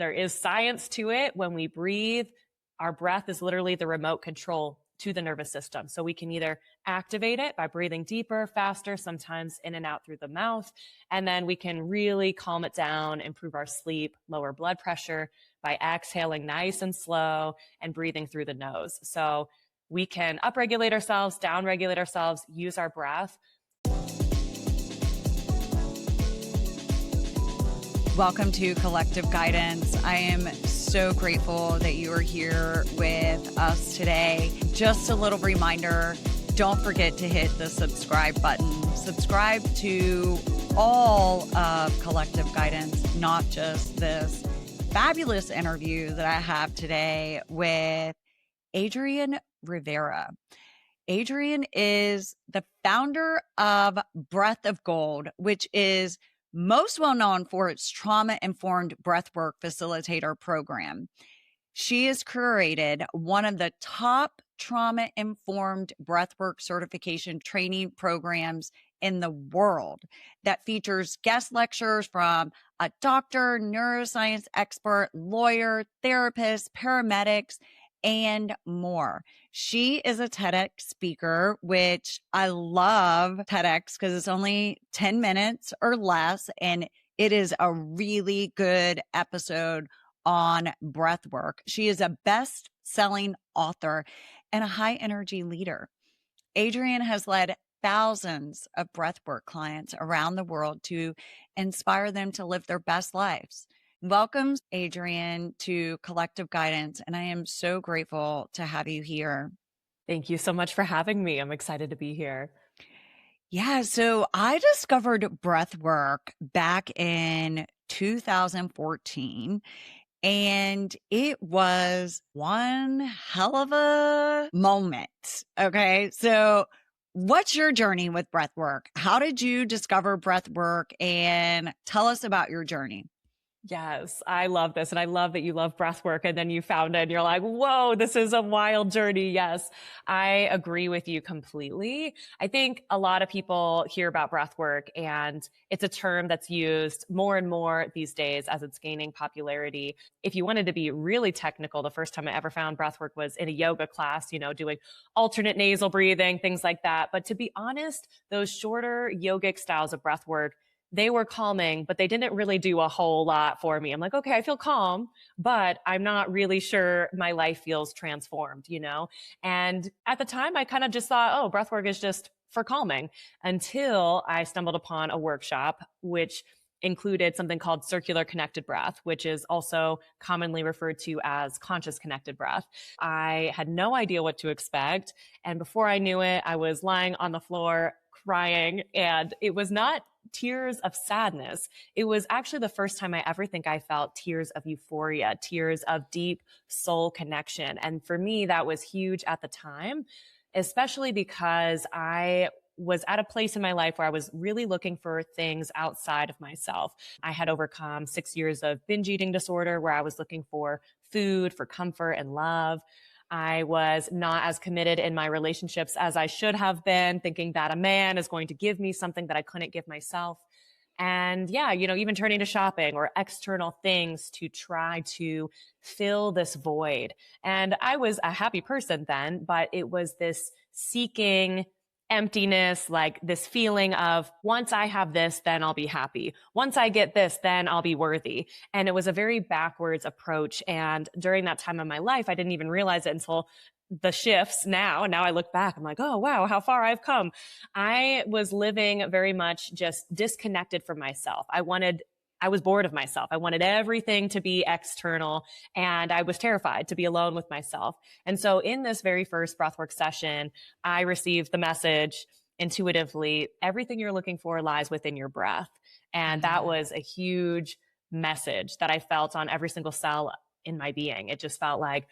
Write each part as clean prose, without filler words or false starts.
There is science to it. When we breathe, our breath is literally the remote control to the nervous system. So we can either activate it by breathing deeper, faster, sometimes in and out through the mouth. And then we can really calm it down, improve our sleep, lower blood pressure by exhaling nice and slow and breathing through the nose. So we can upregulate ourselves, downregulate ourselves, use our breath. Welcome to Collective Guidance. I am so grateful that you are here with us today. Just a little reminder, don't forget to hit the subscribe button. Subscribe to all of Collective Guidance, not just this fabulous interview that I have today with Adrienne Rivera. Adrienne is the founder of Breath of Gold, which is most well known for its trauma-informed breathwork facilitator program. She has curated one of the top trauma-informed breathwork certification training programs in the world that features guest lectures from a doctor, neuroscience expert, lawyer, therapist, paramedics, and more. She is a TEDx speaker, which I love TEDx because it's only 10 minutes or less, and it is a really good episode on breathwork. She is a best-selling author and a high-energy leader. Adrienne has led thousands of breathwork clients around the world to inspire them to live their best lives. Welcome, Adrienne, to Collective Guidance, and I am so grateful to have you here. Thank you so much for having me. I'm excited to be here. Yeah, so I discovered breathwork back in 2014, and it was one hell of a moment. Okay, so what's your journey with breathwork? How did you discover breathwork, and tell us about your journey? Yes, I love this. And I love that you love breath work and then you found it and you're like, whoa, this is a wild journey. Yes, I agree with you completely. I think a lot of people hear about breath work and it's a term that's used more and more these days as it's gaining popularity. If you wanted to be really technical, the first time I ever found breath work was in a yoga class, doing alternate nasal breathing, things like that. But to be honest, those shorter yogic styles of breath work, they were calming, but they didn't really do a whole lot for me. I'm like, okay, I feel calm, but I'm not really sure my life feels transformed, And at the time, I kind of just thought, oh, breathwork is just for calming, until I stumbled upon a workshop, which included something called circular connected breath, which is also commonly referred to as conscious connected breath. I had no idea what to expect. And before I knew it, I was lying on the floor crying, and it was not tears of sadness. It was actually the first time I ever think I felt tears of euphoria, tears of deep soul connection. And for me, that was huge at the time, especially because I was at a place in my life where I was really looking for things outside of myself. I had overcome 6 years of binge eating disorder where I was looking for food, for comfort and love. I was not as committed in my relationships as I should have been, thinking that a man is going to give me something that I couldn't give myself. And yeah, even turning to shopping or external things to try to fill this void. And I was a happy person then, but it was this seeking emptiness, like this feeling of once I have this, then I'll be happy. Once I get this, then I'll be worthy. And it was a very backwards approach. And during that time of my life, I didn't even realize it until the shifts now. And now I look back, I'm like, oh, wow, how far I've come. I was living very much just disconnected from myself. I was bored of myself. I wanted everything to be external, and I was terrified to be alone with myself. And so in this very first breathwork session, I received the message intuitively, everything you're looking for lies within your breath. And that was a huge message that I felt on every single cell in my being. It just felt like,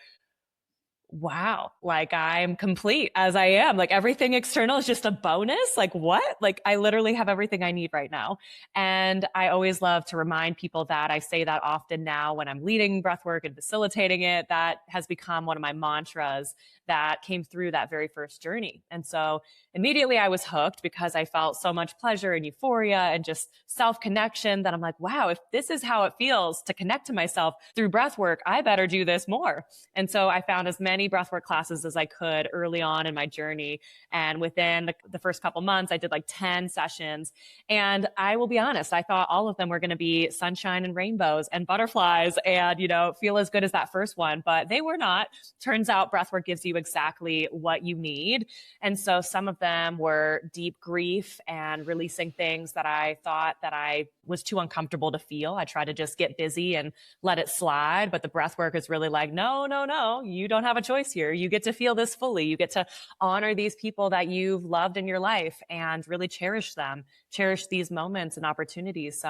wow, like I'm complete as I am. Like everything external is just a bonus. Like what? Like I literally have everything I need right now. And I always love to remind people that. I say that often now when I'm leading breathwork and facilitating it. That has become one of my mantras that came through that very first journey. And so immediately I was hooked because I felt so much pleasure and euphoria and just self-connection that I'm like, wow, if this is how it feels to connect to myself through breathwork, I better do this more. And so I found as many breathwork classes as I could early on in my journey. And within the first couple months, I did like 10 sessions. And I will be honest, I thought all of them were going to be sunshine and rainbows and butterflies and, feel as good as that first one, but they were not. Turns out breathwork gives you exactly what you need. And so some of them were deep grief and releasing things that I thought that I was too uncomfortable to feel. I tried to just get busy and let it slide. But the breath work is really like, no, no, no, you don't have a choice here. You get to feel this fully. You get to honor these people that you've loved in your life and really cherish them, cherish these moments and opportunities.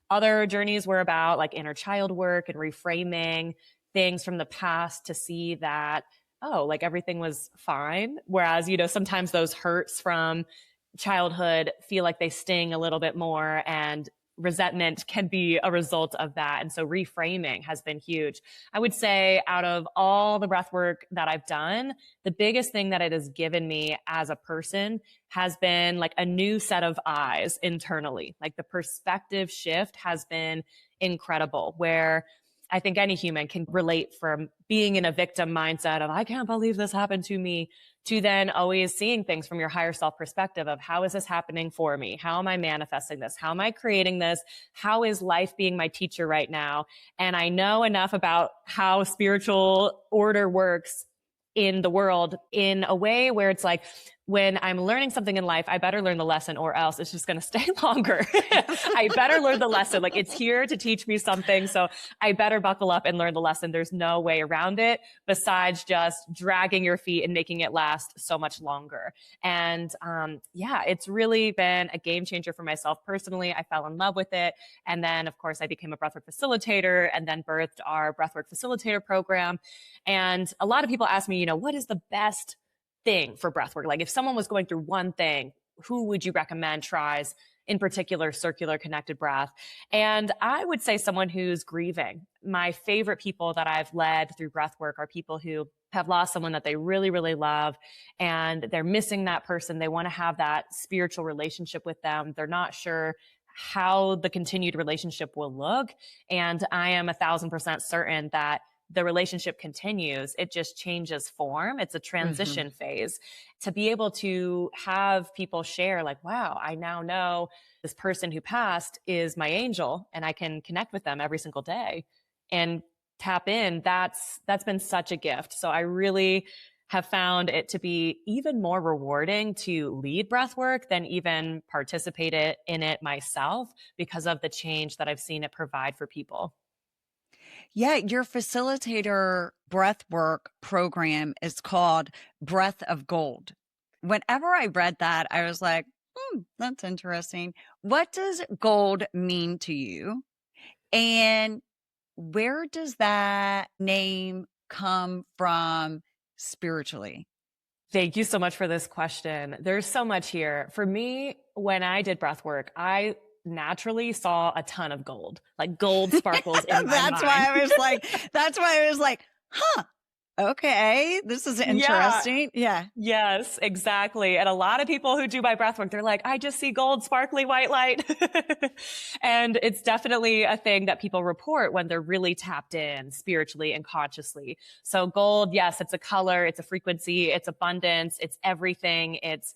Other journeys were about like inner child work and reframing things from the past to see that, oh, like everything was fine. Whereas, sometimes those hurts from childhood feel like they sting a little bit more, and resentment can be a result of that. And so reframing has been huge. I would say out of all the breath work that I've done, the biggest thing that it has given me as a person has been like a new set of eyes internally. Like the perspective shift has been incredible, where I think any human can relate from being in a victim mindset of, I can't believe this happened to me, to then always seeing things from your higher self perspective of, how is this happening for me? How am I manifesting this? How am I creating this? How is life being my teacher right now? And I know enough about how spiritual order works in the world in a way where it's like, when I'm learning something in life, I better learn the lesson or else it's just going to stay longer. I better learn the lesson. Like it's here to teach me something. So I better buckle up and learn the lesson. There's no way around it besides just dragging your feet and making it last so much longer. And it's really been a game changer for myself personally. I fell in love with it. And then of course I became a breathwork facilitator and then birthed our breathwork facilitator program. And a lot of people ask me, what is the best thing for breathwork? Like if someone was going through one thing, who would you recommend tries in particular circular connected breath? And I would say someone who's grieving. My favorite people that I've led through breathwork are people who have lost someone that they really, really love, and they're missing that person. They want to have that spiritual relationship with them. They're not sure how the continued relationship will look. And I am 1,000% certain that the relationship continues. It just changes form. It's a transition phase. To be able to have people share like, wow, I now know this person who passed is my angel and I can connect with them every single day and tap in. That's been such a gift. So I really have found it to be even more rewarding to lead breathwork than even participate in it myself because of the change that I've seen it provide for people. Yeah, your facilitator breathwork program is called Breath of Gold. Whenever I read that, I was like, that's interesting. What does gold mean to you? And where does that name come from spiritually? Thank you so much for this question. There's so much here. For me, when I did breath work, I naturally saw a ton of gold, like gold sparkles in my That's mind. that's why I was like, huh, okay, this is interesting. Yeah. Yes, exactly. And a lot of people who do my breathwork, they're like, I just see gold, sparkly white light. And it's definitely a thing that people report when they're really tapped in spiritually and consciously. So gold, yes, it's a color, it's a frequency, it's abundance, it's everything. It's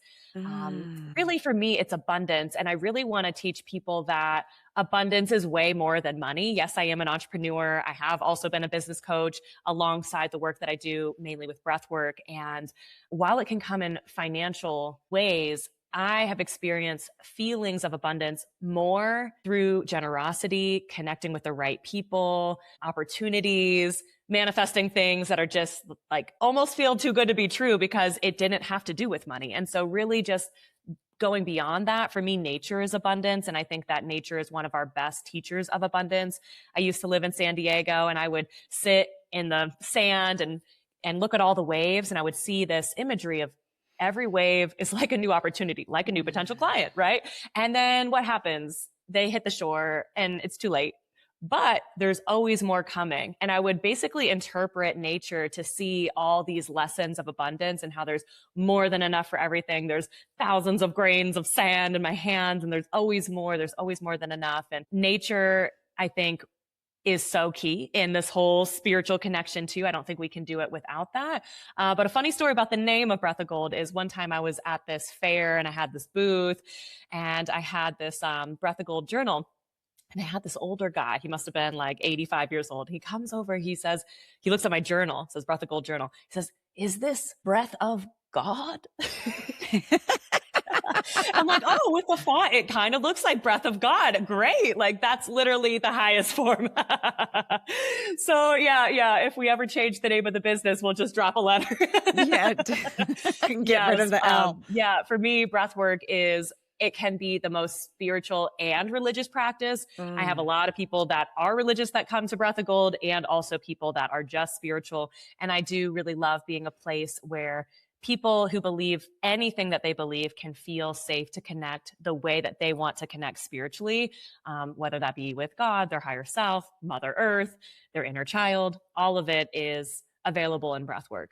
really, for me, it's abundance. And I really want to teach people that abundance is way more than money. Yes, I am an entrepreneur. I have also been a business coach alongside the work that I do mainly with breath work. And while it can come in financial ways, I have experienced feelings of abundance more through generosity, connecting with the right people, opportunities, manifesting things that are just like almost feel too good to be true because it didn't have to do with money. And so really just going beyond that, for me, nature is abundance. And I think that nature is one of our best teachers of abundance. I used to live in San Diego and I would sit in the sand and and look at all the waves. And I would see this imagery of every wave is like a new opportunity, like a new potential client, right? And then what happens? They hit the shore and it's too late. But there's always more coming. And I would basically interpret nature to see all these lessons of abundance and how there's more than enough for everything. There's thousands of grains of sand in my hands, and there's always more. There's always more than enough. And nature, I think, is so key in this whole spiritual connection too. I don't think we can do it without that. But a funny story about the name of Breath of Gold is one time I was at this fair and I had this booth and I had this Breath of Gold journal. And I had this older guy. He must have been like 85 years old. He comes over. He says, he looks at my journal, it says Breath of Gold journal. He says, "Is this breath of God?" I'm like, "Oh, with the font, it kind of looks like breath of God. Great. Like that's literally the highest form." So yeah. If we ever change the name of the business, we'll just drop a letter. Yeah. Get rid of the L. For me, breathwork it can be the most spiritual and religious practice. I have a lot of people that are religious that come to Breath of Gold and also people that are just spiritual. And I do really love being a place where people who believe anything that they believe can feel safe to connect the way that they want to connect spiritually, whether that be with God, their higher self, Mother Earth, their inner child. All of it is available in breathwork.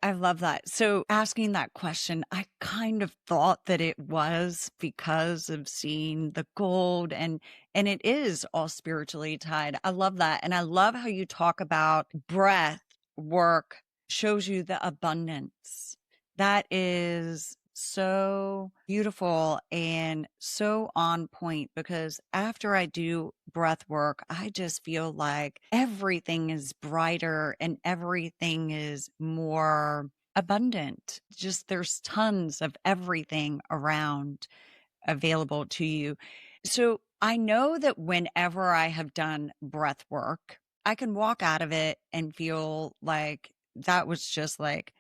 I love that. So asking that question, I kind of thought that it was because of seeing the gold and it is all spiritually tied. I love that. And I love how you talk about breath work shows you the abundance. That is so beautiful and so on point because after I do breath work, I just feel like everything is brighter and everything is more abundant. Just there's tons of everything around available to you. So I know that whenever I have done breath work, I can walk out of it and feel like that was just like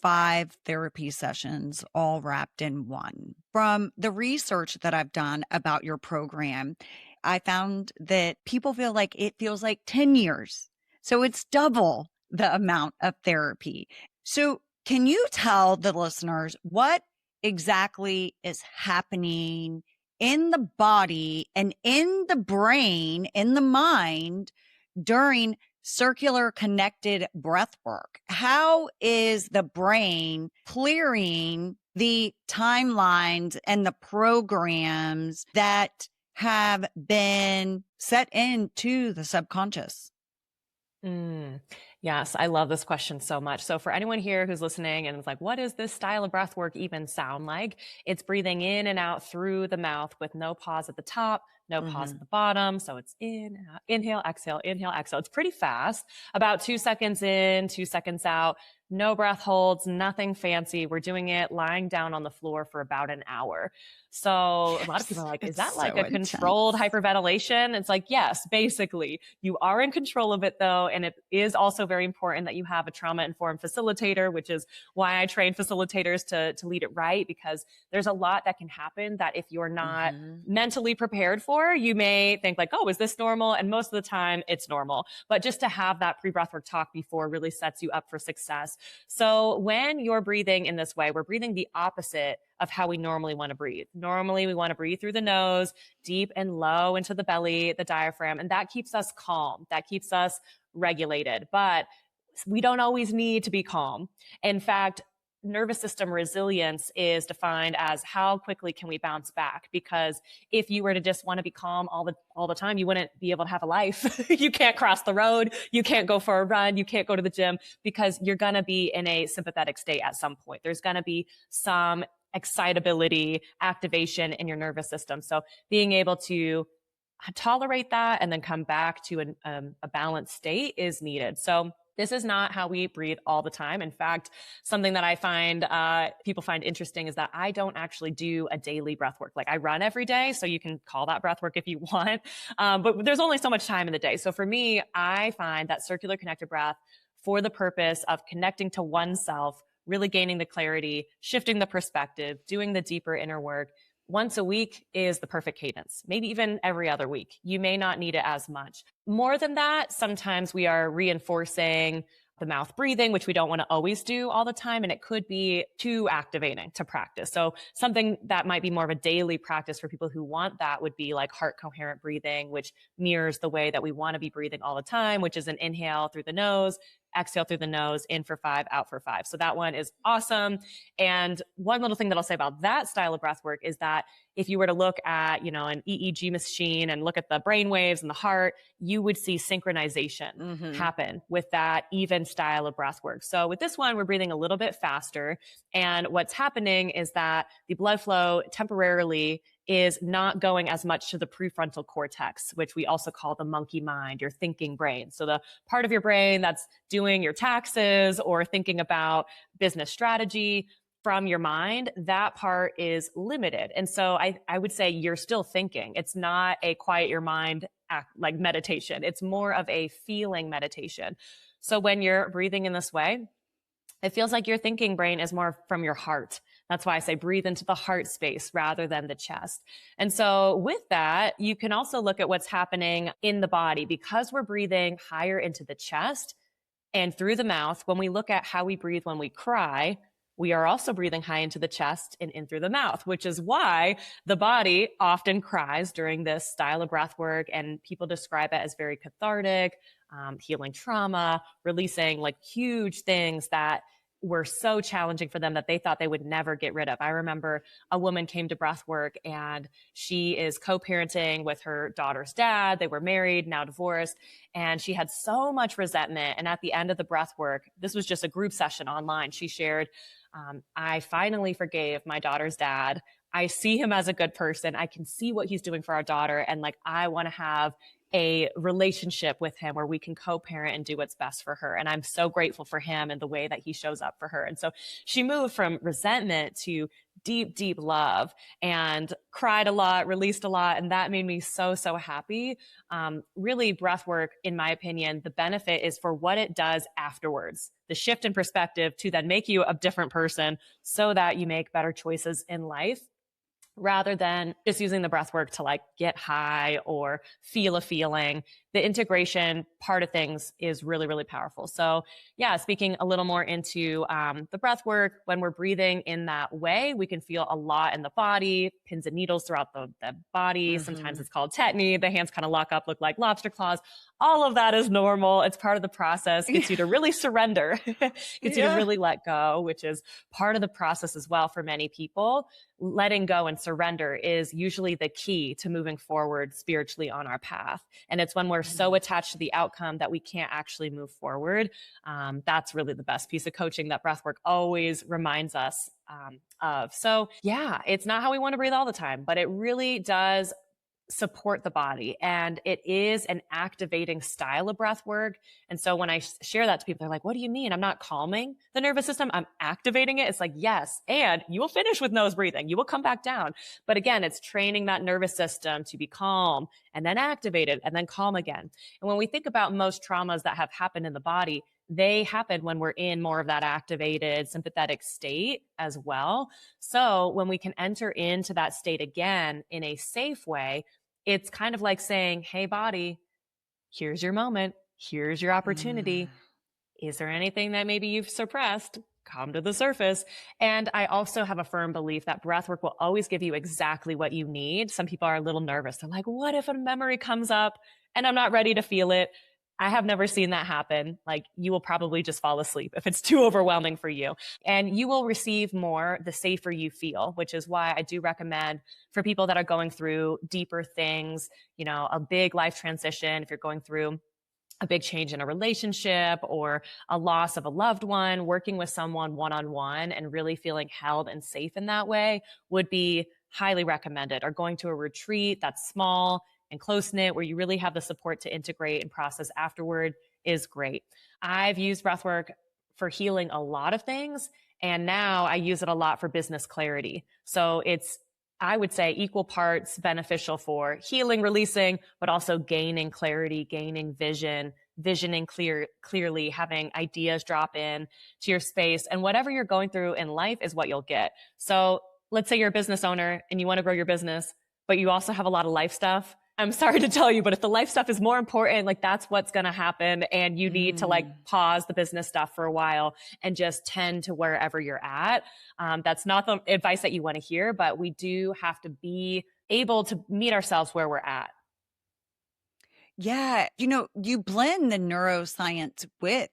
5 therapy sessions all wrapped in one. From the research that I've done about your program, I found that people feel like it feels like 10 years. So it's double the amount of therapy. So can you tell the listeners what exactly is happening in the body and in the brain, in the mind during circular connected breath work? How is the brain clearing the timelines and the programs that have been set into the subconscious? Yes, I love this question so much. So for anyone here who's listening and is like, what does this style of breath work even sound like? It's breathing in and out through the mouth with no pause at the top, no pause at the bottom. So it's inhale, exhale, inhale, exhale. It's pretty fast, about 2 seconds in, 2 seconds out. No breath holds, nothing fancy. We're doing it lying down on the floor for about an hour. So a lot of people are like, is that like a controlled hyperventilation? It's like, yes, basically. You are in control of it though. And it is also very important that you have a trauma-informed facilitator, which is why I train facilitators to lead it right, because there's a lot that can happen that if you're not mentally prepared for, you may think like, oh, is this normal? And most of the time it's normal. But just to have that pre-breathwork talk before really sets you up for success. So when you're breathing in this way, we're breathing the opposite of how we normally want to breathe. Normally, we want to breathe through the nose, deep and low into the belly, the diaphragm, and that keeps us calm. That keeps us regulated. But we don't always need to be calm. In fact, nervous system resilience is defined as how quickly can we bounce back? Because if you were to just want to be calm all the time, you wouldn't be able to have a life. You can't cross the road. You can't go for a run. You can't go to the gym because you're going to be in a sympathetic state at some point. There's going to be some excitability, activation in your nervous system. So being able to tolerate that and then come back to a balanced state is needed. So this is not how we breathe all the time. In fact, something that I find people find interesting is that I don't actually do a daily breath work. Like I run every day, so you can call that breath work if you want. But there's only so much time in the day. So for me, I find that circular connected breath for the purpose of connecting to oneself, really gaining the clarity, shifting the perspective, doing the deeper inner work. Once a week is the perfect cadence, maybe even every other week. You may not need it as much. More than that, sometimes we are reinforcing the mouth breathing, which we don't want to always do all the time. And it could be too activating to practice. So something that might be more of a daily practice for people who want that would be like heart coherent breathing, which mirrors the way that we want to be breathing all the time, which is an inhale through the nose, exhale through the nose, in for 5, out for 5. So that one is awesome. And one little thing that I'll say about that style of breath work is that if you were to look at, an EEG machine and look at the brain waves and the heart, you would see synchronization happen with that even style of breath work. So with this one, we're breathing a little bit faster. And what's happening is that the blood flow temporarily is not going as much to the prefrontal cortex, which we also call the monkey mind, your thinking brain. So the part of your brain that's doing your taxes or thinking about business strategy from your mind, that part is limited. And so I would say you're still thinking. It's not a quiet your mind like meditation. It's more of a feeling meditation. So when you're breathing in this way, it feels like your thinking brain is more from your heart. That's why I say breathe into the heart space rather than the chest. And so with that, you can also look at what's happening in the body because we're breathing higher into the chest and through the mouth. When we look at how we breathe when we cry, we are also breathing high into the chest and in through the mouth, which is why the body often cries during this style of breath work. And people describe it as very cathartic, healing trauma, releasing like huge things that were so challenging for them that they thought they would never get rid of. I remember a woman came to breathwork and she is co-parenting with her daughter's dad. They were married, now divorced, and she had so much resentment. And at the end of the breathwork, this was just a group session online, she shared, I finally forgave my daughter's dad. I see him as a good person. I can see what he's doing for our daughter. And like, I want to have a relationship with him where we can co-parent and do what's best for her. And I'm so grateful for him and the way that he shows up for her. And so she moved from resentment to deep, deep love and cried a lot, released a lot. And that made me so, so happy. Really breath work, in my opinion, the benefit is for what it does afterwards, the shift in perspective to then make you a different person so that you make better choices in life, rather than just using the breath work to like get high or feel a feeling. The integration part of things is really, really powerful. So yeah, speaking a little more into the breath work, when we're breathing in that way, we can feel a lot in the body, pins and needles throughout the body. Sometimes it's called tetany. The hands kind of lock up, look like lobster claws. All of that is normal. It's part of the process. Gets you to really surrender, gets you to really let go, which is part of the process as well for many people. Letting go and surrender is usually the key to moving forward spiritually on our path. And it's when we're so attached to the outcome that we can't actually move forward. That's really the best piece of coaching that breathwork always reminds us of. So yeah, it's not how we want to breathe all the time, but it really does support the body. And it is an activating style of breath work. And so when I share that to people, they're like, what do you mean? I'm not calming the nervous system. I'm activating it. It's like, yes. And you will finish with nose breathing. You will come back down. But again, it's training that nervous system to be calm and then activated and then calm again. And when we think about most traumas that have happened in the body, they happen when we're in more of that activated sympathetic state as well. So when we can enter into that state again in a safe way, it's kind of like saying, hey, body, here's your moment. Here's your opportunity. Is there anything that maybe you've suppressed? Come to the surface. And I also have a firm belief that breathwork will always give you exactly what you need. Some people are a little nervous. They're like, what if a memory comes up and I'm not ready to feel it? I have never seen that happen. Like, you will probably just fall asleep if it's too overwhelming for you, and you will receive more the safer you feel, which is why I do recommend for people that are going through deeper things, a big life transition, if you're going through a big change in a relationship or a loss of a loved one, working with someone one-on-one and really feeling held and safe in that way would be highly recommended. Or going to a retreat that's small and close-knit where you really have the support to integrate and process afterward is great. I've used breathwork for healing a lot of things, and now I use it a lot for business clarity. So it's, I would say, equal parts beneficial for healing, releasing, but also gaining clarity, gaining vision, visioning clearly, having ideas drop in to your space. And whatever you're going through in life is what you'll get. So let's say you're a business owner and you want to grow your business, but you also have a lot of life stuff. I'm sorry to tell you, but if the life stuff is more important, like that's what's going to happen. And you need to like pause the business stuff for a while and just tend to wherever you're at. That's not the advice that you want to hear, but we do have to be able to meet ourselves where we're at. Yeah. You know, you blend the neuroscience with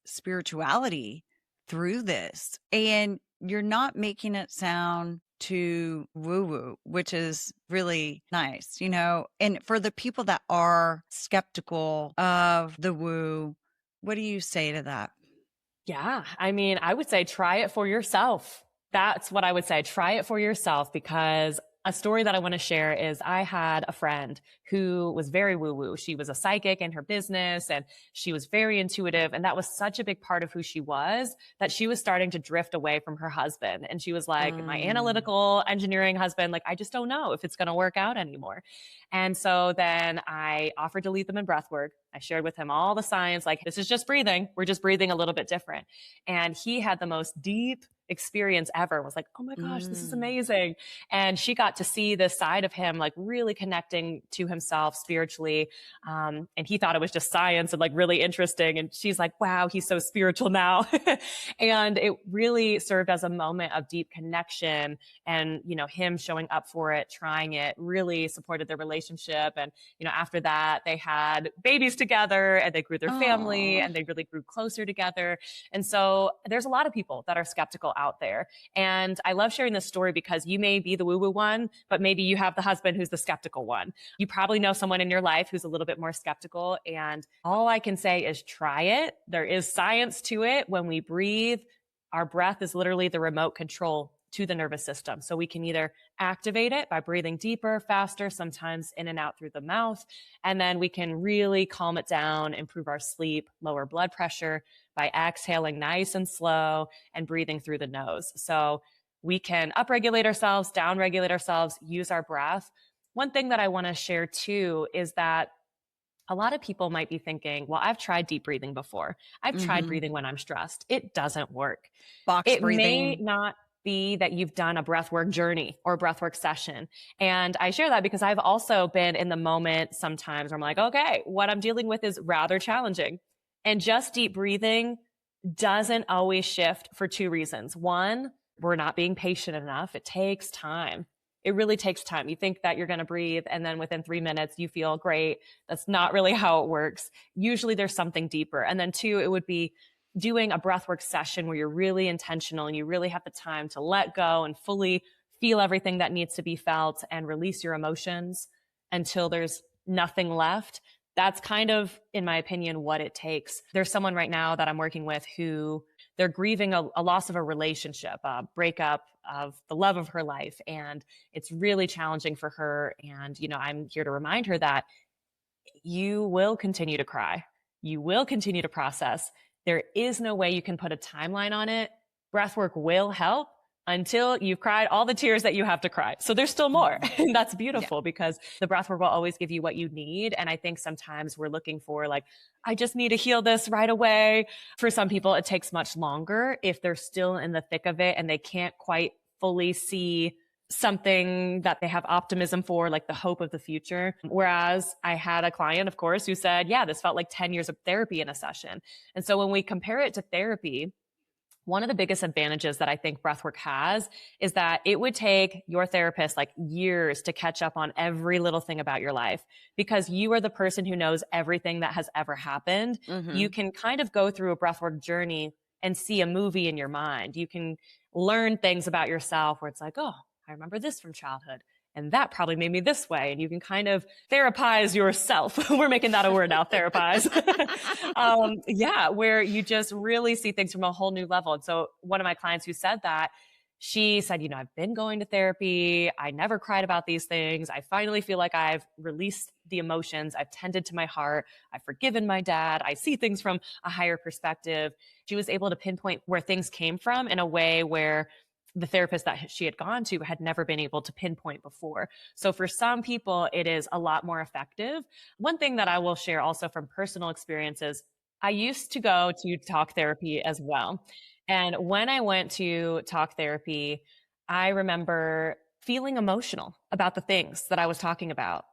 spirituality through this, and you're not making it sound too woo woo, which is really nice, you know. And for the people that are skeptical of the woo, what do you say to that? Yeah. I mean, I would say try it for yourself. That's what I would say. Try it for yourself, because a story that I want to share is I had a friend who was very woo woo. She was a psychic in her business and she was very intuitive. And that was such a big part of who she was that she was starting to drift away from her husband. And she was like, my analytical engineering husband, like, I just don't know if it's going to work out anymore. And so then I offered to lead them in breathwork. I shared with him all the science, like, this is just breathing. We're just breathing a little bit different. And he had the most deep experience ever, was like, oh my gosh, this is amazing. And she got to see this side of him, like really connecting to himself spiritually. And he thought it was just science and like really interesting. And she's like, wow, he's so spiritual now. And it really served as a moment of deep connection. And, you know, him showing up for it, trying it, really supported their relationship. And, you know, after that, they had babies together and they grew their family and they really grew closer together. And so there's a lot of people that are skeptical out there. And I love sharing this story because you may be the woo-woo one, but maybe you have the husband who's the skeptical one. You probably know someone in your life who's a little bit more skeptical. And all I can say is try it. There is science to it. When we breathe, our breath is literally the remote control to the nervous system. So we can either activate it by breathing deeper, faster, sometimes in and out through the mouth. And then we can really calm it down, improve our sleep, lower blood pressure by exhaling nice and slow and breathing through the nose. So we can upregulate ourselves, downregulate ourselves, use our breath. One thing that I want to share too is that a lot of people might be thinking, well, I've tried deep breathing before. I've tried breathing when I'm stressed. It doesn't work. Box It may breathing. not be that you've done a breathwork journey or a breathwork session. And I share that because I've also been in the moment sometimes where I'm like, okay, what I'm dealing with is rather challenging. And just deep breathing doesn't always shift for two reasons. One, we're not being patient enough. It takes time. It really takes time. You think that you're going to breathe and then within 3 minutes you feel great. That's not really how it works. Usually there's something deeper. And then two, it would be doing a breathwork session where you're really intentional and you really have the time to let go and fully feel everything that needs to be felt and release your emotions until there's nothing left. That's kind of, in my opinion, what it takes. There's someone right now that I'm working with who they're grieving a loss of a relationship, a breakup of the love of her life. And it's really challenging for her. And, you know, I'm here to remind her that you will continue to cry. You will continue to process. There is no way you can put a timeline on it. Breathwork will help until you've cried all the tears that you have to cry. So there's still more. And that's beautiful because the breathwork will always give you what you need. And I think sometimes we're looking for like, I just need to heal this right away. For some people, it takes much longer if they're still in the thick of it and they can't quite fully see something that they have optimism for, like the hope of the future. Whereas I had a client, of course, who said, yeah, this felt like 10 years of therapy in a session. And so when we compare it to therapy, one of the biggest advantages that I think breathwork has is that it would take your therapist like years to catch up on every little thing about your life because you are the person who knows everything that has ever happened. You can kind of go through a breathwork journey and see a movie in your mind. You can learn things about yourself where it's like, oh, I remember this from childhood. And that probably made me this way. And you can kind of therapize yourself. We're making that a word now, therapize. Yeah, where you just really see things from a whole new level. And so one of my clients who said that, she said, you know, I've been going to therapy. I never cried about these things. I finally feel like I've released the emotions. I've tended to my heart. I've forgiven my dad. I see things from a higher perspective. She was able to pinpoint where things came from in a way where the therapist that she had gone to had never been able to pinpoint before. So for some people, it is a lot more effective. One thing that I will share also from personal experiences, I used to go to talk therapy as well. And when I went to talk therapy, I remember feeling emotional about the things that I was talking about.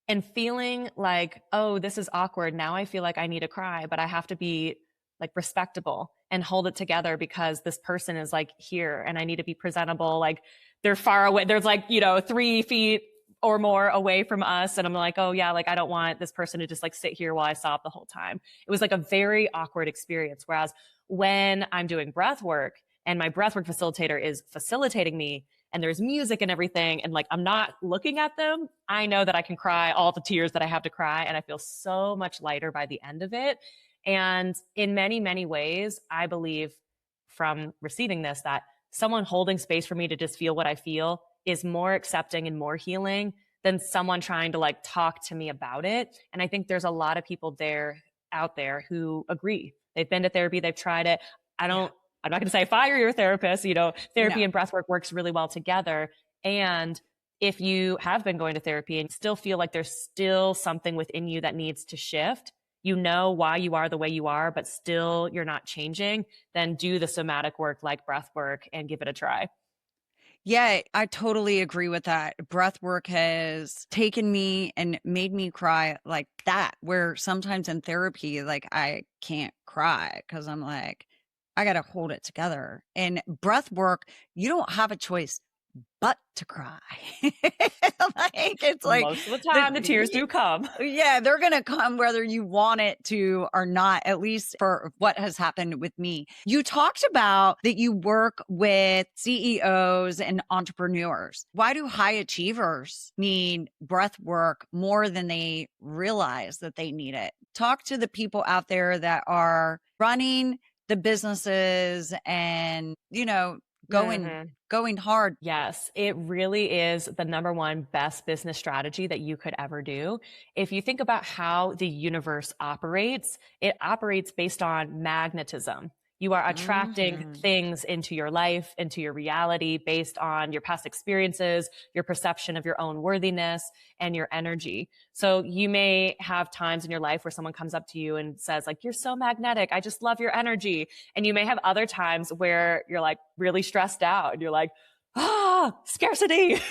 and feeling like, oh, this is awkward. Now I feel like I need to cry, but I have to be like respectable and hold it together because this person is like here and I need to be presentable. Like they're far away. There's like, 3 feet or more away from us. And I'm like, oh yeah, like I don't want this person to just like sit here while I sob the whole time. It was like a very awkward experience. Whereas when I'm doing breath work and my breathwork facilitator is facilitating me and there's music and everything, and like I'm not looking at them, I know that I can cry all the tears that I have to cry, and I feel so much lighter by the end of it. And in many, many ways, I believe from receiving this that someone holding space for me to just feel what I feel is more accepting and more healing than someone trying to like talk to me about it. And I think there's a lot of people out there who agree. They've been to therapy, they've tried it. I'm not going to say fire your therapist, therapy and breathwork works really well together. And if you have been going to therapy and still feel like there's still something within you that needs to shift, you know why you are the way you are, but still you're not changing, then do the somatic work like breath work and give it a try. Yeah, I totally agree with that. Breath work has taken me and made me cry like that, where sometimes in therapy, like I can't cry because I'm like, I got to hold it together. And breath work, you don't have a choice but to cry. Like it's like Most of the time, the tears do come. yeah, they're going to come whether you want it to or not, at least for what has happened with me. You talked about that you work with CEOs and entrepreneurs. Why do high achievers need breath work more than they realize that they need it? Talk to the people out there that are running the businesses and, going hard. Yes, it really is the number one best business strategy that you could ever do. If you think about how the universe operates, it operates based on magnetism. You are attracting things into your life, into your reality based on your past experiences, your perception of your own worthiness, and your energy. So you may have times in your life where someone comes up to you and says like, you're so magnetic. I just love your energy. And you may have other times where you're like really stressed out and you're like, scarcity,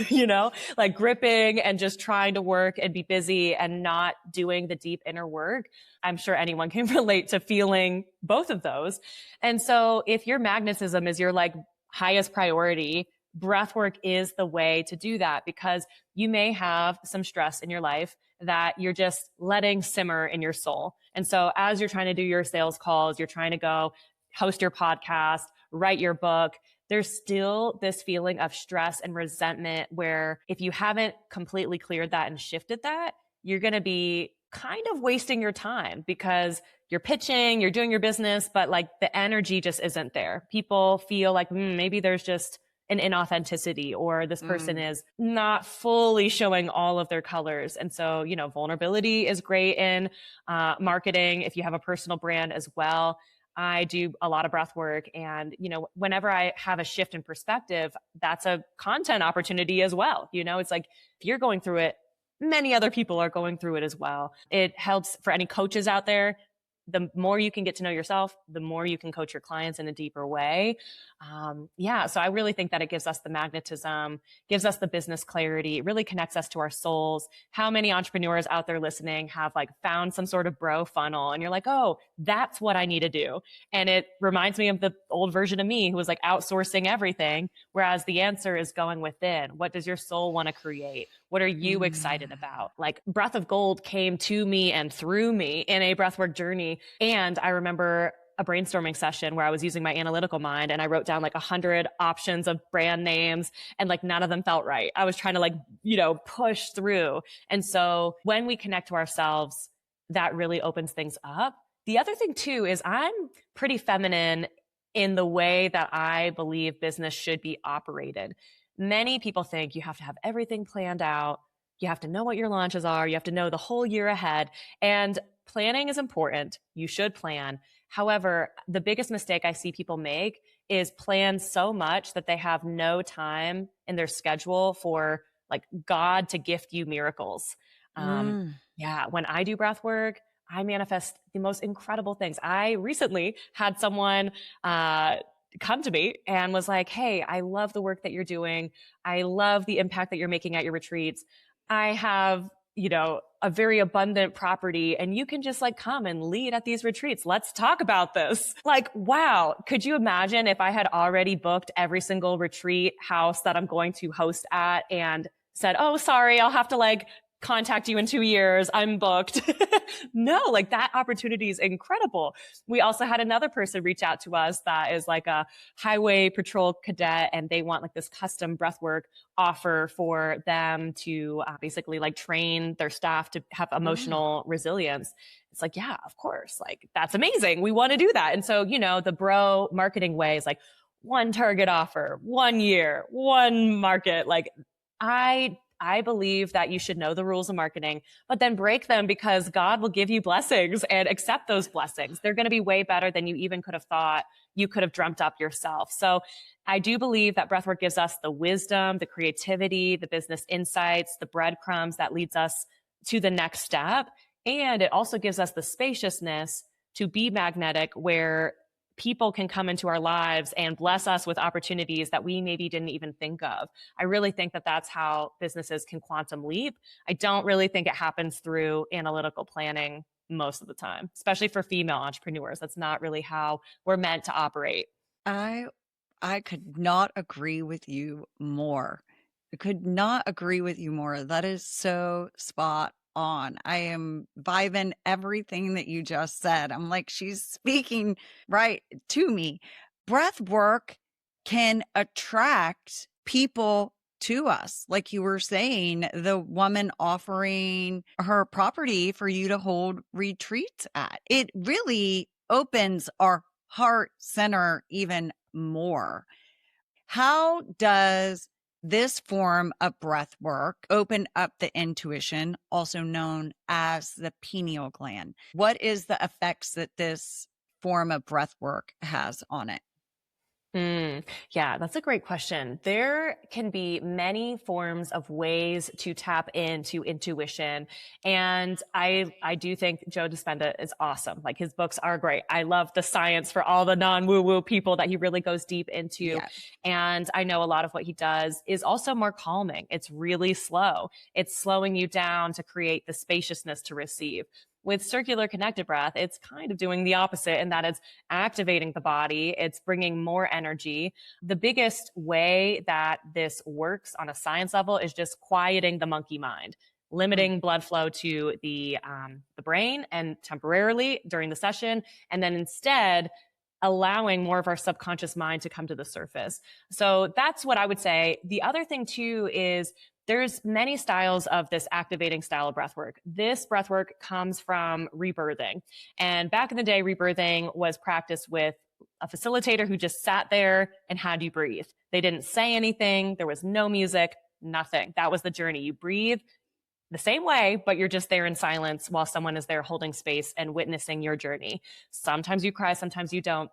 like gripping and just trying to work and be busy and not doing the deep inner work. I'm sure anyone can relate to feeling both of those. And so if your magnetism is your like highest priority, breath work is the way to do that, because you may have some stress in your life that you're just letting simmer in your soul. And so as you're trying to do your sales calls, you're trying to go host your podcast, write your book, there's still this feeling of stress and resentment where if you haven't completely cleared that and shifted that, you're going to be kind of wasting your time because you're pitching, you're doing your business, but like the energy just isn't there. People feel like maybe there's just an inauthenticity or this person is not fully showing all of their colors. And so, vulnerability is great in marketing if you have a personal brand as well. I do a lot of breath work, and, whenever I have a shift in perspective, that's a content opportunity as well. It's like, if you're going through it, many other people are going through it as well. It helps for any coaches out there. The more you can get to know yourself, the more you can coach your clients in a deeper way. So I really think that it gives us the magnetism, gives us the business clarity. It really connects us to our souls. How many entrepreneurs out there listening have like found some sort of bro funnel and you're like, oh, that's what I need to do. And it reminds me of the old version of me who was like outsourcing everything. Whereas the answer is going within. What does your soul want to create? What are you excited about? Like Breath of Gold came to me and through me in a breathwork journey. And I remember a brainstorming session where I was using my analytical mind and I wrote down like 100 options of brand names and like none of them felt right. I was trying to like, push through. And so when we connect to ourselves, that really opens things up. The other thing too is I'm pretty feminine in the way that I believe business should be operated. Many people think you have to have everything planned out. You have to know what your launches are. You have to know the whole year ahead. And planning is important. You should plan. However, the biggest mistake I see people make is plan so much that they have no time in their schedule for like God to gift you miracles. When I do breath work, I manifest the most incredible things. I recently had someone come to me and was like, hey, I love the work that you're doing. I love the impact that you're making at your retreats. I have a very abundant property and you can just like come and lead at these retreats. Let's talk about this. Like, wow. Could you imagine if I had already booked every single retreat house that I'm going to host at and said, oh, sorry, I'll have to like contact you in 2 years. I'm booked. No, like that opportunity is incredible. We also had another person reach out to us that is like a highway patrol cadet and they want like this custom breathwork offer for them to basically like train their staff to have emotional resilience. It's like, yeah, of course. Like that's amazing. We want to do that. And so, the bro marketing way is like one target offer, 1 year, one market. Like I believe that you should know the rules of marketing, but then break them because God will give you blessings and accept those blessings. They're going to be way better than you even could have thought you could have dreamt up yourself. So I do believe that breathwork gives us the wisdom, the creativity, the business insights, the breadcrumbs that leads us to the next step. And it also gives us the spaciousness to be magnetic where people can come into our lives and bless us with opportunities that we maybe didn't even think of. I really think that that's how businesses can quantum leap. I don't really think it happens through analytical planning most of the time, especially for female entrepreneurs. That's not really how we're meant to operate. I could not agree with you more. I could not agree with you more. That is so spot on. I am vibing everything that you just said. I'm like, she's speaking right to me. Breath work can attract people to us. Like you were saying, the woman offering her property for you to hold retreats at. It really opens our heart center even more. How does this form of breath work open up the intuition, also known as the pineal gland? What is the effects that this form of breath work has on it? Yeah, that's a great question. There can be many forms of ways to tap into intuition. And I do think Joe Dispenza is awesome. Like his books are great. I love the science for all the non-woo-woo people that he really goes deep into. Yeah. And I know a lot of what he does is also more calming. It's really slow. It's slowing you down to create the spaciousness to receive. With circular connected breath, it's kind of doing the opposite in that it's activating the body. It's bringing more energy. The biggest way that this works on a science level is just quieting the monkey mind, limiting blood flow to the brain and temporarily during the session. And then instead, allowing more of our subconscious mind to come to the surface. So that's what I would say. The other thing too is there's many styles of this activating style of breathwork. This breathwork comes from rebirthing. And back in the day, rebirthing was practiced with a facilitator who just sat there and had you breathe. They didn't say anything. There was no music, nothing. That was the journey. You breathe the same way, but you're just there in silence while someone is there holding space and witnessing your journey. Sometimes you cry, sometimes you don't.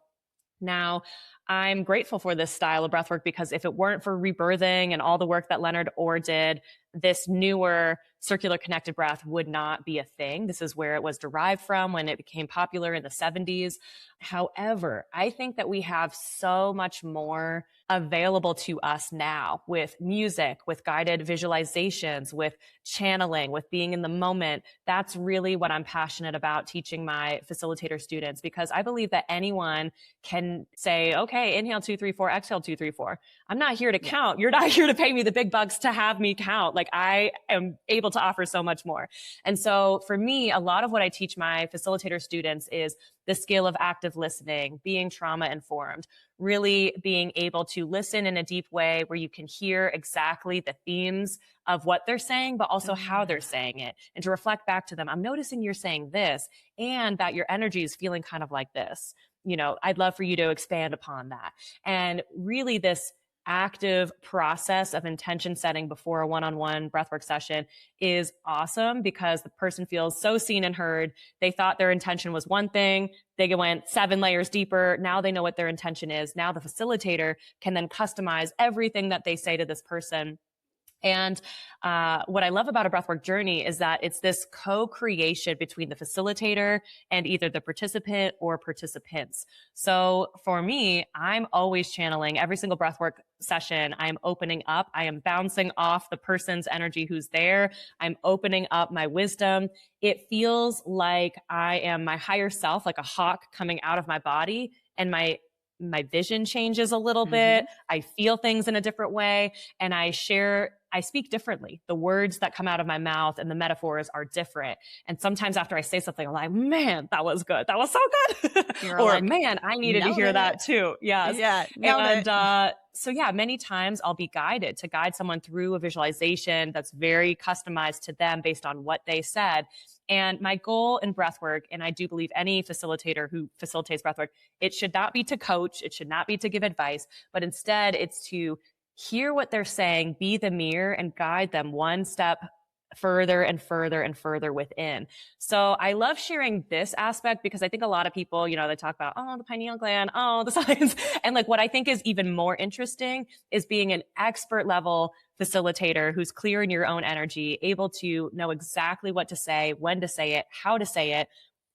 Now, I'm grateful for this style of breathwork because if it weren't for rebirthing and all the work that Leonard Orr did, this newer circular connected breath would not be a thing. This is where it was derived from when it became popular in the 70s. However, I think that we have so much more available to us now with music, with guided visualizations, with channeling, with being in the moment. That's really what I'm passionate about teaching my facilitator students, because I believe that anyone can say, okay, inhale 2, 3, 4, exhale 2, 3, 4. I'm not here to count. You're not here to pay me the big bucks to have me count. Like I am able to offer so much more. And so for me, a lot of what I teach my facilitator students is the skill of active listening, being trauma informed, really being able to listen in a deep way where you can hear exactly the themes of what they're saying, but also how they're saying it, and to reflect back to them. I'm noticing you're saying this and that your energy is feeling kind of like this. I'd love for you to expand upon that. And really this active process of intention setting before a one-on-one breathwork session is awesome because the person feels so seen and heard. They thought their intention was one thing. They went 7 layers deeper. Now they know what their intention is. Now the facilitator can then customize everything that they say to this person And what I love about a breathwork journey is that it's this co-creation between the facilitator and either the participant or participants. So for me, I'm always channeling every single breathwork session. I'm opening up. I am bouncing off the person's energy who's there. I'm opening up my wisdom. It feels like I am my higher self, like a hawk coming out of my body, and my vision changes a little bit. I feel things in a different way, and I speak differently. The words that come out of my mouth and the metaphors are different. And sometimes after I say something, I'm like, man, that was good. That was so good. Or like, man, I needed to hear that too. Yes. Yeah. And so yeah, many times I'll be guided to guide someone through a visualization that's very customized to them based on what they said. And my goal in breathwork, and I do believe any facilitator who facilitates breathwork, it should not be to coach, it should not be to give advice, but instead it's to hear what they're saying, be the mirror, and guide them one step further and further and further within. So I love sharing this aspect because I think a lot of people, they talk about, oh, the pineal gland, oh, the science. And like what I think is even more interesting is being an expert level facilitator who's clear in your own energy, able to know exactly what to say, when to say it, how to say it.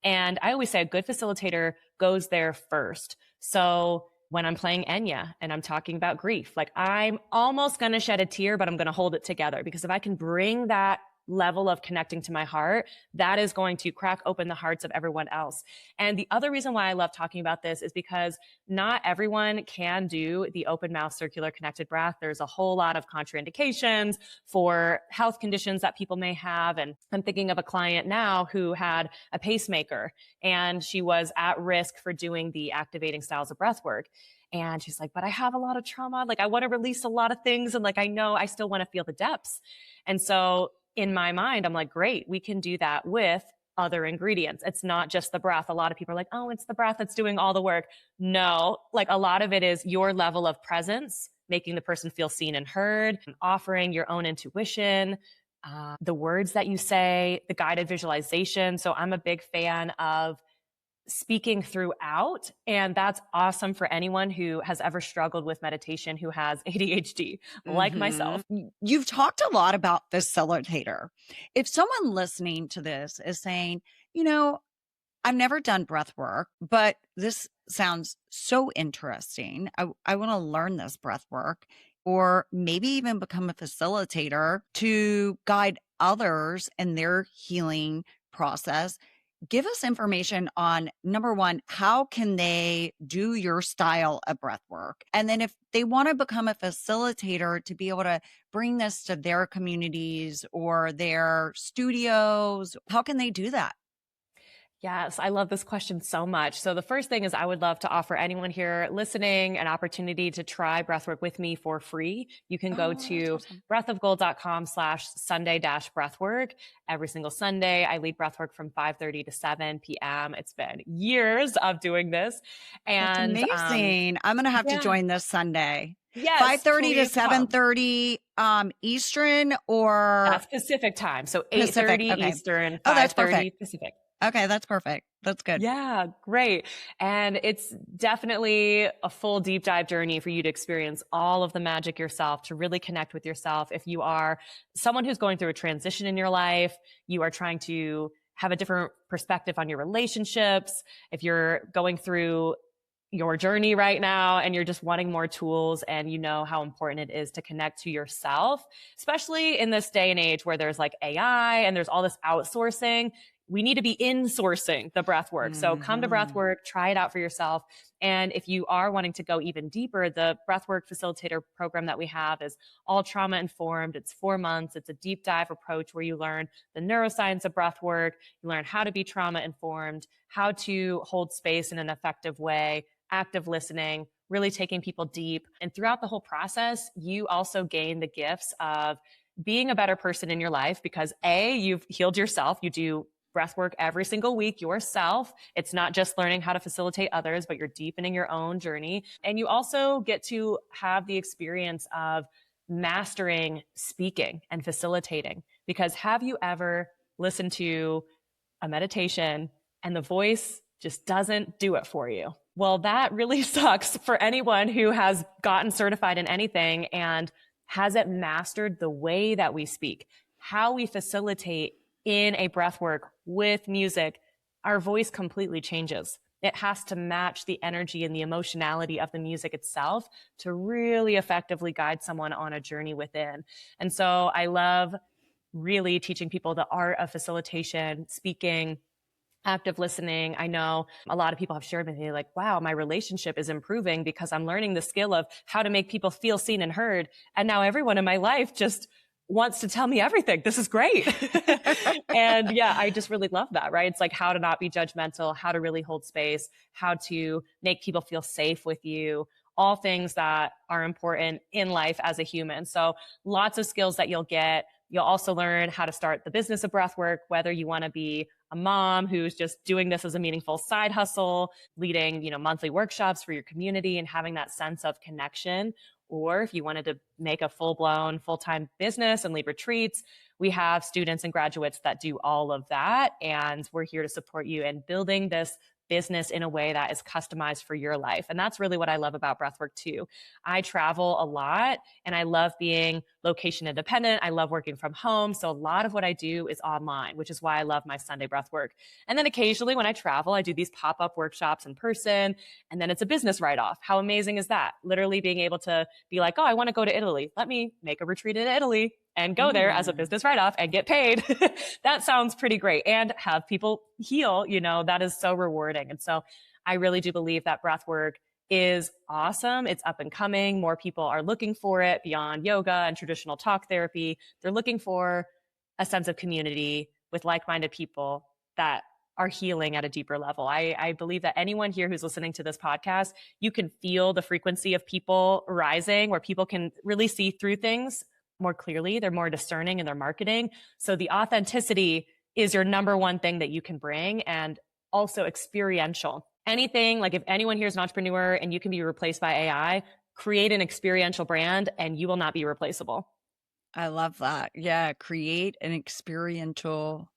And I always say a good facilitator goes there first. So when I'm playing Enya and I'm talking about grief, like I'm almost going to shed a tear, but I'm going to hold it together, because if I can bring that level of connecting to my heart, that is going to crack open the hearts of everyone else. And the other reason why I love talking about this is because not everyone can do the open mouth circular connected breath. There's a whole lot of contraindications for health conditions that people may have. And I'm thinking of a client now who had a pacemaker, and she was at risk for doing the activating styles of breath work. And she's like, but I have a lot of trauma. Like I want to release a lot of things. And like, I know I still want to feel the depths. And so in my mind, I'm like, great, we can do that with other ingredients. It's not just the breath. A lot of people are like, oh, it's the breath that's doing all the work. No, like a lot of it is your level of presence, making the person feel seen and heard, offering your own intuition, the words that you say, the guided visualization. So I'm a big fan of speaking throughout. And that's awesome for anyone who has ever struggled with meditation, who has ADHD, like myself. You've talked a lot about facilitator. If someone listening to this is saying, I've never done breath work, but this sounds so interesting. I want to learn this breath work, or maybe even become a facilitator to guide others in their healing process. Give us information on, number one, how can they do your style of breath work? And then if they want to become a facilitator to be able to bring this to their communities or their studios, how can they do that? Yes, I love this question so much. So the first thing is I would love to offer anyone here listening an opportunity to try breathwork with me for free. You can go to breathofgold.com/Sunday-breathwork. Every single Sunday, I lead breathwork from 5:30 to 7 p.m. It's been years of doing this. And that's amazing. I'm going to have to join this Sunday. Yes, 5:30 to 7:30 Eastern, or that's Pacific time. So 8:30 Eastern, 5:30 Pacific. Okay, that's perfect. That's good. Yeah, great. And it's definitely a full deep dive journey for you to experience all of the magic yourself, to really connect with yourself. If you are someone who's going through a transition in your life, you are trying to have a different perspective on your relationships, if you're going through your journey right now and you're just wanting more tools, and you know how important it is to connect to yourself, especially in this day and age where there's like AI and there's all this outsourcing. We need to be insourcing the breath work. So come to breath work, try it out for yourself. And if you are wanting to go even deeper, the breathwork facilitator program that we have is all trauma informed. It's 4 months. It's a deep dive approach where you learn the neuroscience of breath work. You learn how to be trauma informed, how to hold space in an effective way, active listening, really taking people deep. And throughout the whole process, you also gain the gifts of being a better person in your life, because you've healed yourself. You do breath work every single week yourself. It's not just learning how to facilitate others, but you're deepening your own journey. And you also get to have the experience of mastering speaking and facilitating. Because have you ever listened to a meditation and the voice just doesn't do it for you? Well, that really sucks for anyone who has gotten certified in anything and Has it mastered the way that we speak, how we facilitate in a breath work with music? Our voice completely changes. It has to match the energy and the emotionality of the music itself to really effectively guide someone on a journey within. And so I love really teaching people the art of facilitation, speaking, active listening. I know a lot of people have shared with me like, wow, my relationship is improving because I'm learning the skill of how to make people feel seen and heard. And now everyone in my life just wants to tell me everything. This is great. And yeah, I just really love that, right? It's like how to not be judgmental, how to really hold space, how to make people feel safe with you, all things that are important in life as a human. So lots of skills that you'll get. You'll also learn how to start the business of breathwork, whether you want to be a mom who's just doing this as a meaningful side hustle, leading, monthly workshops for your community and having that sense of connection. Or if you wanted to make a full-blown, full-time business and lead retreats, we have students and graduates that do all of that. And we're here to support you in building this business in a way that is customized for your life. And that's really what I love about breathwork too. I travel a lot and I love being location independent. I love working from home. So a lot of what I do is online, which is why I love my Sunday breathwork. And then occasionally when I travel, I do these pop-up workshops in person, and then it's a business write-off. How amazing is that? Literally being able to be like, oh, I want to go to Italy. Let me make a retreat in Italy and go there as a business write-off and get paid. That sounds pretty great. And have people heal, that is so rewarding. And so I really do believe that breathwork is awesome. It's up and coming. More people are looking for it beyond yoga and traditional talk therapy. They're looking for a sense of community with like-minded people that are healing at a deeper level. I believe that anyone here who's listening to this podcast, you can feel the frequency of people rising where people can really see through things more clearly. They're more discerning in their marketing. So the authenticity is your number one thing that you can bring, and also experiential. Anything, like if anyone here is an entrepreneur and you can be replaced by AI, create an experiential brand and you will not be replaceable. I love that. Yeah. Create an experiential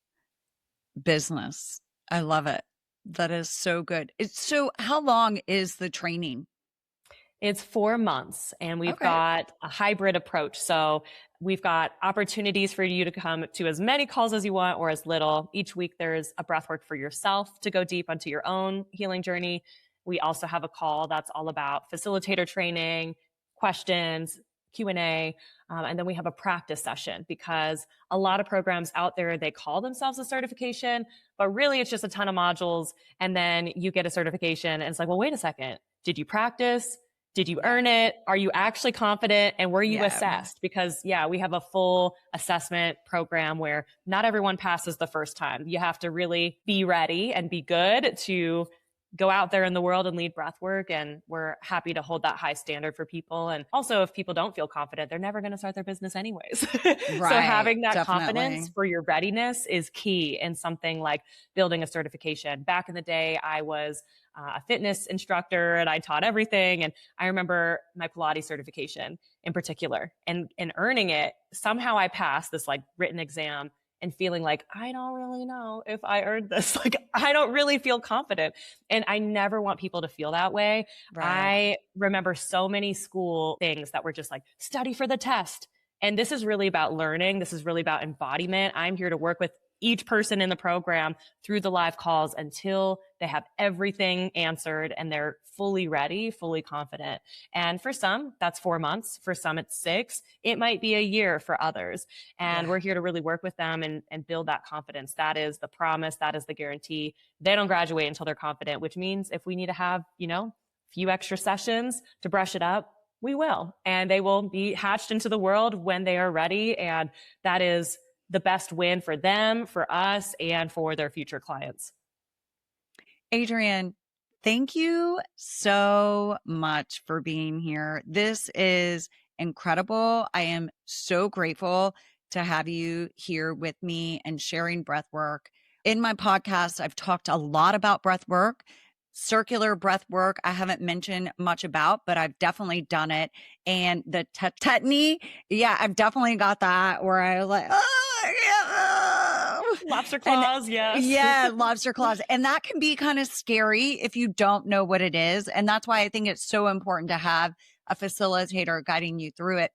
business. I love it. That is so good. So how long is the training? It's 4 months, and we've got a hybrid approach. So we've got opportunities for you to come to as many calls as you want or as little. Each week there's a breathwork for yourself to go deep onto your own healing journey. We also have a call that's all about facilitator training, questions, Q&A. And then we have a practice session, because a lot of programs out there, they call themselves a certification, but really it's just a ton of modules. And then you get a certification and it's like, well, wait a second. Did you practice? Did you earn it? Are you actually confident? And were you assessed? Because we have a full assessment program where not everyone passes the first time. You have to really be ready and be good to go out there in the world and lead breathwork. And we're happy to hold that high standard for people. And also, if people don't feel confident, they're never going to start their business anyways. Right, so having that confidence for your readiness is key in something like building a certification. Back in the day, I was a fitness instructor and I taught everything. And I remember my Pilates certification in particular, and earning it. Somehow I passed this like written exam and feeling like, I don't really know if I earned this. Like, I don't really feel confident. And I never want people to feel that way. Right. I remember so many school things that were just like, study for the test. And this is really about learning. This is really about embodiment. I'm here to work with each person in the program through the live calls until they have everything answered and they're fully ready, fully confident. And for some, that's 4 months. For some, it's 6. It might be a year for others. And we're here to really work with them and build that confidence. That is the promise. That is the guarantee. They don't graduate until they're confident, which means if we need to have, a few extra sessions to brush it up, we will. And they will be hatched into the world when they are ready. And that is the best win for them, for us, and for their future clients. Adrienne, thank you so much for being here. This is incredible. I am so grateful to have you here with me and sharing breathwork. In my podcast, I've talked a lot about breathwork. Circular breath work, I haven't mentioned much about, but I've definitely done it. And the tetany, I've definitely got that where I was like, lobster claws, yes. Yeah, lobster claws. And that can be kind of scary if you don't know what it is. And that's why I think it's so important to have a facilitator guiding you through it.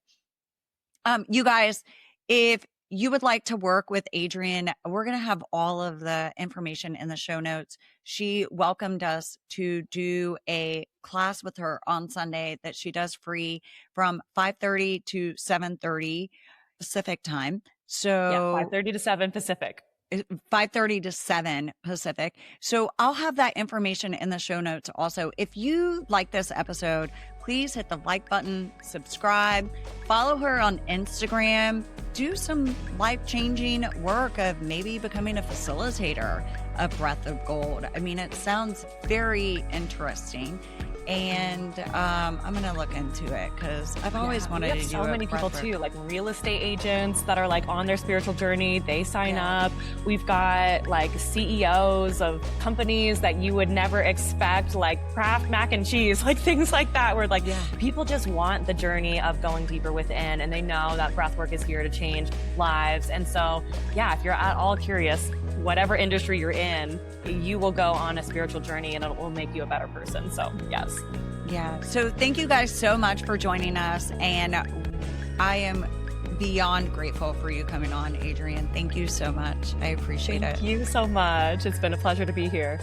You guys, if you would like to work with Adrienne, we're going to have all of the information in the show notes. She welcomed us to do a class with her on Sunday that she does free from 5:30 to 7:30 Pacific time. So 5:30 to 7 Pacific. 5:30 to 7 Pacific. So I'll have that information in the show notes also. If you like this episode, please hit the like button, subscribe, follow her on Instagram, do some life-changing work of maybe becoming a facilitator of Breath of Gold. I mean, it sounds very interesting. And I'm going to look into it because I've always wanted to do it. So many people too, like real estate agents that are like on their spiritual journey, they sign up. We've got like CEOs of companies that you would never expect, like Kraft mac and cheese, like things like that, where like people just want the journey of going deeper within, and they know that breathwork is here to change lives. And so, if you're at all curious, whatever industry you're in, you will go on a spiritual journey and it will make you a better person. So yes. Yeah. So thank you guys so much for joining us. And I am beyond grateful for you coming on, Adrienne. Thank you so much. I appreciate it. Thank you so much. It's been a pleasure to be here.